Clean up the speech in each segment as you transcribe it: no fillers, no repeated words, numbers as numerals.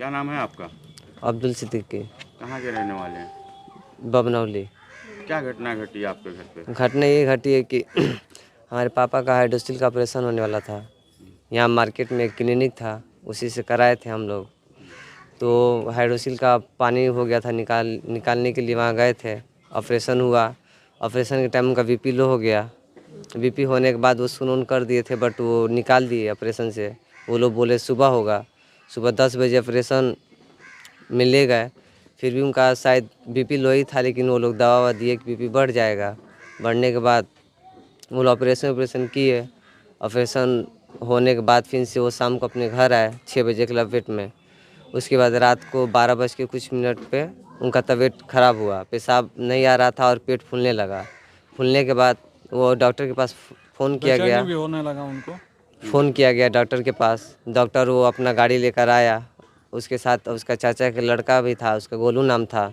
क्या नाम है आपका? अब्दुल सिद्दीकी, कहाँ के रहने वाले हैं? बमनौली। क्या घटना घटी आपके घर पे? घटना ये घटी है कि हमारे पापा का हाइड्रोसील का ऑपरेशन होने वाला था। यहाँ मार्केट में एक क्लिनिक था, उसी से कराए थे हम लोग। तो हाइड्रोसील का पानी हो गया था, निकालने के लिए वहाँ गए थे। ऑपरेशन हुआ। ऑपरेशन के टाइम उनका बीपी लो हो गया। बीपी होने के बाद वो सुनून कर दिए थे, बट वो निकाल दिए ऑपरेशन से। वो लोग बोले सुबह होगा। सुबह 10 बजे ऑपरेशन में ले गए। फिर भी उनका शायद बीपी लो ही था, लेकिन वो लोग दवा ववा दिए कि बीपी बढ़ जाएगा। बढ़ने के बाद वो लोग ऑपरेशन किए। ऑपरेशन होने के बाद फिर से वो शाम को अपने घर आए 6 बजे क्लब वेट में। उसके बाद रात को 12 बज के कुछ मिनट पे उनका तबीयत ख़राब हुआ, पेशाब नहीं आ रहा था और पेट फूलने लगा। फूलने के बाद वो डॉक्टर के पास फ़ोन किया गया। भी होने लगा उनको। फ़ोन किया गया डॉक्टर के पास। डॉक्टर वो अपना गाड़ी लेकर आया। उसके साथ उसका चाचा का लड़का भी था, उसका गोलू नाम था।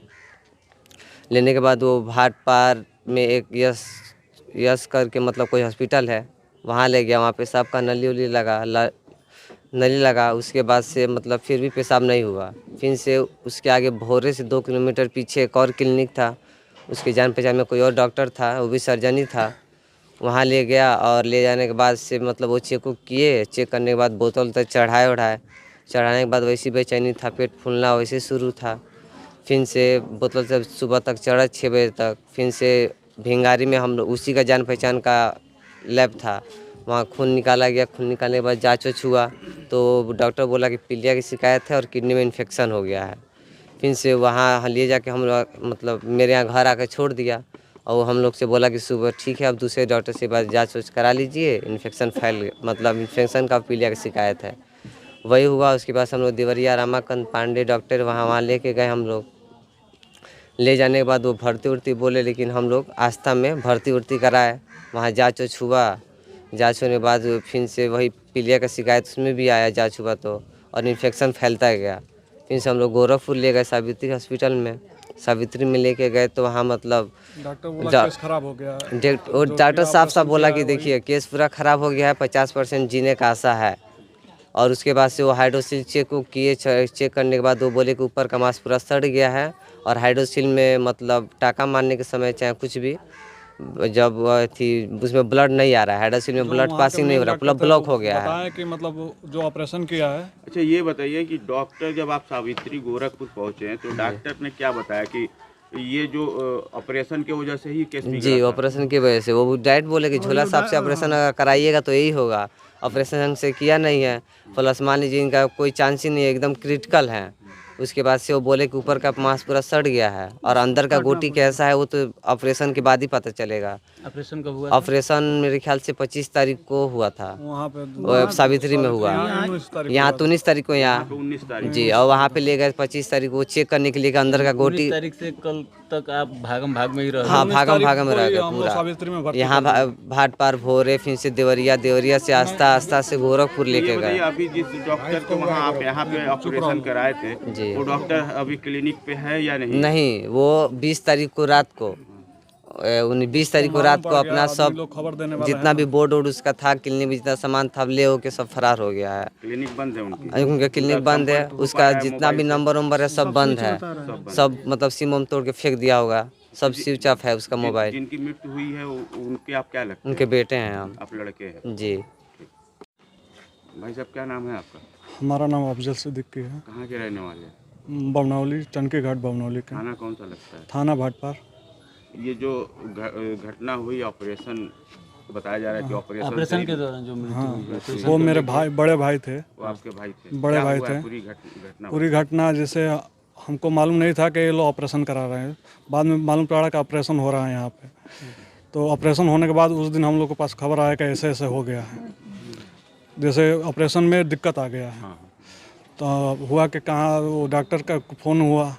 लेने के बाद वो भाट पार में एक यश करके मतलब कोई हॉस्पिटल है, वहाँ ले गया। वहाँ पेशाब का नली लगा। उसके बाद से मतलब फिर भी पेशाब नहीं हुआ। फिर से उसके आगे भोरे से 2 किलोमीटर पीछे एक और क्लिनिक था। उसके जान पहचान में कोई और डॉक्टर था, वो भी सर्जन ही था। वहाँ ले गया और ले जाने के बाद से मतलब वो चेक किए। चेक करने के बाद बोतल तक चढ़ाने के बाद वैसी बेचैनी था, पेट फूलना वैसे शुरू था। फिर से बोतल से सुबह तक चढ़ा 6 बजे तक। फिर से भिंगारी में हम लोग, उसी का जान पहचान का लैब था, वहाँ खून निकाला गया। खून निकालने के बाद जाँच वाँच हुआ तो डॉक्टर बोला कि पीलिया की शिकायत है और किडनी में इन्फेक्शन हो गया है। फिर से वहाँ ले जाके हम लोग मतलब मेरे यहाँ घर आकर छोड़ दिया। और वो हम लोग से बोला कि सुबह ठीक है, अब दूसरे डॉक्टर से बात जाँच वाँच करा लीजिए, इन्फेक्शन का पीलिया की शिकायत है। वही हुआ। उसके बाद हम लोग देवरिया रामाकांत पांडे डॉक्टर वहाँ लेके गए हम लोग। ले जाने के बाद वो भर्ती उर्ती बोले, लेकिन हम लोग आस्था में भर्ती उर्ती कराए। वहाँ जाँच वाँच हुआ। जाँच होने के बाद फिर से वही पीलिया का शिकायत उसमें भी आया, जाँच हुआ तो, और इन्फेक्शन फैलता गया। फिर से हम लोग गोरखपुर ले गए सावित्री हॉस्पिटल में। सावित्री में लेके गए तो वहाँ मतलब डॉक्टर बोला केस खराब हो गया। डॉक्टर साफ बोला कि देखिए केस पूरा ख़राब हो गया है, 50% जीने का आशा है। और उसके बाद से वो हाइड्रोसील चेक किए। चेक करने के बाद वो बोले कि ऊपर का मांस पूरा सड़ गया है और हाइड्रोसील में मतलब टाका मारने के समय चाहे कुछ भी, जब थी उसमें ब्लड नहीं आ रहा है, हाइड्रोसील में ब्लड पासिंग नहीं हो रहा, पूरा ब्लॉक हो गया है। बताया कि मतलब जो ऑपरेशन किया है। अच्छा ये बताइए कि डॉक्टर जब आप सावित्री गोरखपुर पहुँचे हैं तो डॉक्टर ने क्या बताया कि ये जो ऑपरेशन की वजह से ही केस बिगड़ा जी, था? ऑपरेशन की वजह से वो डायरेक्ट बोले कि झोला साहब से ऑपरेशन अगर कराइएगा तो यही होगा। ऑपरेशन से किया नहीं है, प्लस मान लीजिए इनका कोई चांस ही नहीं है, एकदम क्रिटिकल है। उसके बाद से वो बोले कि ऊपर का मांस पूरा सड़ गया है और अंदर का गोटी कैसा है वो तो ऑपरेशन के बाद ही पता चलेगा। ऑपरेशन कब हुआ? ऑपरेशन मेरे ख्याल से 25 तारीख को हुआ था, वहाँ पे सावित्री में हुआ। यहाँ तो 19 तारीख को, यहाँ 19 तारीख जी। और वहाँ पे ले गए 25 तारीख को चेक करने के लिए कि अंदर का 19 गोटी। तारीख से कल तक आप भागम भाग में ही रह हाँ, भागम में रह गए हम लोग सावित्री में पूरा। भर्ती यहाँ भाट पार भोरे, फिर से देवरिया से आस्था से गोरखपुर ये लेके बताइए गए। अभी जिस डॉक्टर को वहाँ आप यहाँ पे ऑपरेशन कराए थे जी। वो डॉक्टर अभी क्लिनिक पे है या नहीं? नहीं, वो 20 तारीख को रात को 20 तारीख को रात को अपना सब लोग खबर देने वाले जितना भी बोर्ड उसका था, क्लिनिक में जितना सामान था ले होके सब फरार हो गया है। क्लिनिक बंद है उनकी? उनका क्लिनिक बंद है, उसका जितना भी नंबर है सब बंद है। सब मतलब सिम वम तोड़ के फेंक दिया होगा, सब स्विच ऑफ है उसका मोबाइल। जिनकी मृत्यु हुई है उनके आप क्या लगते उनके हैं? बेटे हैं हम। आप लड़के हैं? जी। भाई साहब क्या नाम है आपका? हमारा नाम अफजल सिद्दीकी है। कहाँ के रहने वाले हैं? बमनौली, टनकी घाट बमनौली के। थाना कौन सा लगता है? थाना भाटपार। ये जो घटना हुई ऑपरेशन बताया जा रहा है कि ऑपरेशन के दौरान जो मृत्यु हुई है, वो मेरे भाई, बड़े भाई थे। वो आपके भाई थे? बड़े क्या भाई हुआ थे। है पूरी घटना जैसे हमको मालूम नहीं था कि ये लोग ऑपरेशन करा रहे हैं। बाद में मालूम पड़ा कि ऑपरेशन हो रहा है यहाँ पे। तो ऑपरेशन होने के बाद उस दिन हम लोग के पास खबर आया कि ऐसे ऐसे हो गया है, जैसे ऑपरेशन में दिक्कत आ गया है। तो हुआ कि कहाँ, वो डॉक्टर का फ़ोन हुआ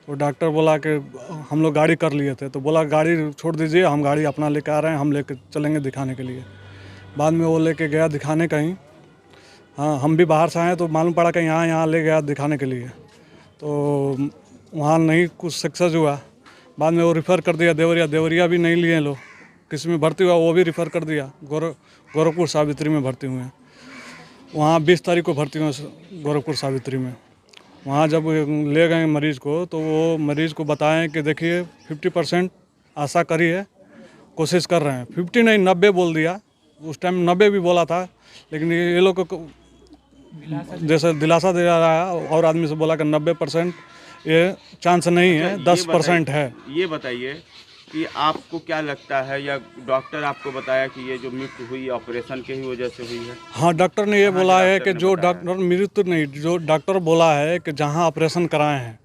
तो डॉक्टर बोला कि हम लोग गाड़ी कर लिए थे, तो बोला गाड़ी छोड़ दीजिए, हम गाड़ी अपना लेके आ रहे हैं, हम लेके चलेंगे दिखाने के लिए। बाद में वो लेके गया दिखाने कहीं। हाँ, हम भी बाहर से आए तो मालूम पड़ा कि यहाँ ले गया दिखाने के लिए, तो वहाँ नहीं कुछ सक्सेस हुआ। बाद में वो रिफ़र कर दिया देवरिया भी नहीं लिए लोग, किसी में भर्ती हुआ वो भी रिफ़र कर दिया। गोरखपुर सावित्री में भर्ती हुए हैं। वहाँ 20 तारीख को भर्ती हुए गोरखपुर सावित्री में। वहाँ जब ले गए मरीज़ को तो वो मरीज़ को बताएं कि देखिए 50% आशा करिए, कोशिश कर रहे हैं। 50 नहीं 90 बोल दिया, उस टाइम 90 भी बोला था, लेकिन ये लोग को जैसे दिलासा दे रहा है और आदमी से बोला कि 90% ये चांस नहीं है, 10% है। ये बताइए कि आपको क्या लगता है, या डॉक्टर आपको बताया कि ये जो मृत्यु हुई ऑपरेशन के ही वजह से हुई है? हाँ, डॉक्टर ने ये बोला है डॉक्टर कि ने जो बताया? डॉक्टर मृत्यु नहीं, जो डॉक्टर बोला है कि जहाँ ऑपरेशन कराए हैं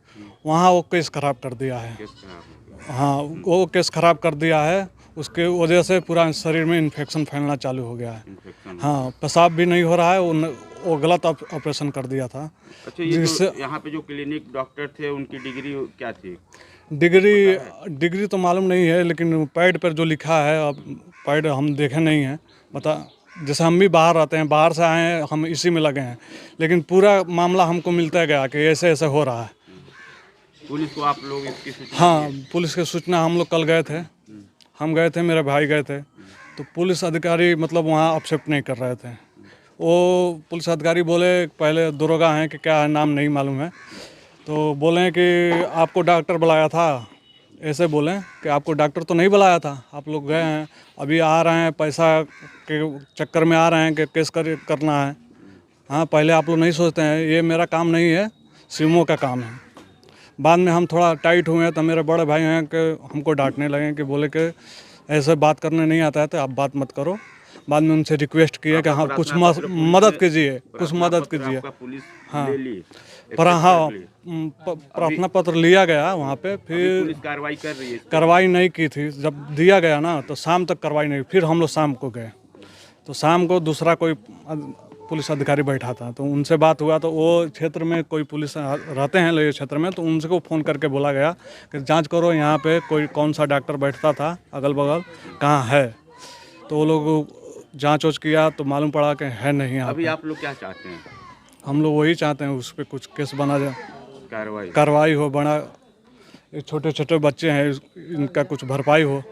वहाँ वो केस खराब कर दिया है। केस खराब हो गया। हाँ, वो केस खराब कर दिया है, उसके वजह से पूरा शरीर में इन्फेक्शन फैलना चालू हो गया है। इन्फेक्शन। हाँ, पेशाब भी नहीं हो रहा है, वो गलत ऑपरेशन कर दिया था। अच्छा, ये जो यहाँ पे जो क्लिनिक डॉक्टर थे उनकी डिग्री क्या थी? डिग्री तो मालूम नहीं है, लेकिन पैड पर जो लिखा है, अब पैड हम देखे नहीं हैं, पता। जैसे हम भी बाहर रहते हैं, बाहर से आए हैं, हम इसी में लगे हैं, लेकिन पूरा मामला हमको मिलता गया कि ऐसे ऐसे हो रहा है। पुलिस को आप लोग इसकी सूचना हाँ, पुलिस की सूचना हम लोग कल गए थे, हम गए थे, मेरे भाई गए थे, तो पुलिस अधिकारी मतलब वहाँ एक्सेप्ट नहीं कर रहे थे। वो पुलिस अधिकारी बोले, पहले दरोगा हैं कि क्या है नाम नहीं मालूम है, तो बोले कि आपको डॉक्टर बुलाया था, ऐसे बोले कि आपको डॉक्टर तो नहीं बुलाया था, आप लोग गए हैं, अभी आ रहे हैं, पैसा के चक्कर में आ रहे हैं कि केस करना है। हाँ, पहले आप लोग नहीं सोचते हैं, ये मेरा काम नहीं है, सीएमओ का काम है। बाद में हम थोड़ा टाइट हुए तो मेरे बड़े भाई हैं कि हमको डांटने लगे कि बोले कि ऐसे बात करने नहीं आता है तो आप बात मत करो। बाद में उनसे रिक्वेस्ट किया कि हाँ कुछ मदद कीजिए, कुछ मदद कीजिए। आपका पुलिस हाँ। ले ली, पर हाँ, accept कर ली। प्रार्थना पत्र लिया गया वहाँ पे, अभी फिर पुलिस कार्रवाई कर रही है। कार्रवाई नहीं की थी। जब दिया गया ना तो शाम तक कार्रवाई नहीं, फिर हम लोग शाम को गए, तो शाम को दूसरा कोई पुलिस अधिकारी बैठा था, तो उनसे बात हुआ, तो वो क्षेत्र में कोई पुलिस रहते हैं ये क्षेत्र में, तो उनसे को फ़ोन करके बोला गया कि जांच करो यहाँ पे कोई कौन सा डॉक्टर बैठता था अगल बगल कहाँ है। तो वो लोग जांच वाच किया तो मालूम पड़ा कि है नहीं यहाँ अभी पे। आप लोग क्या चाहते हैं? हम लोग वही चाहते हैं उस पर कुछ केस बना जाए, कार्रवाई कार्रवाई हो, बड़ा छोटे छोटे बच्चे हैं, इनका कुछ भरपाई हो।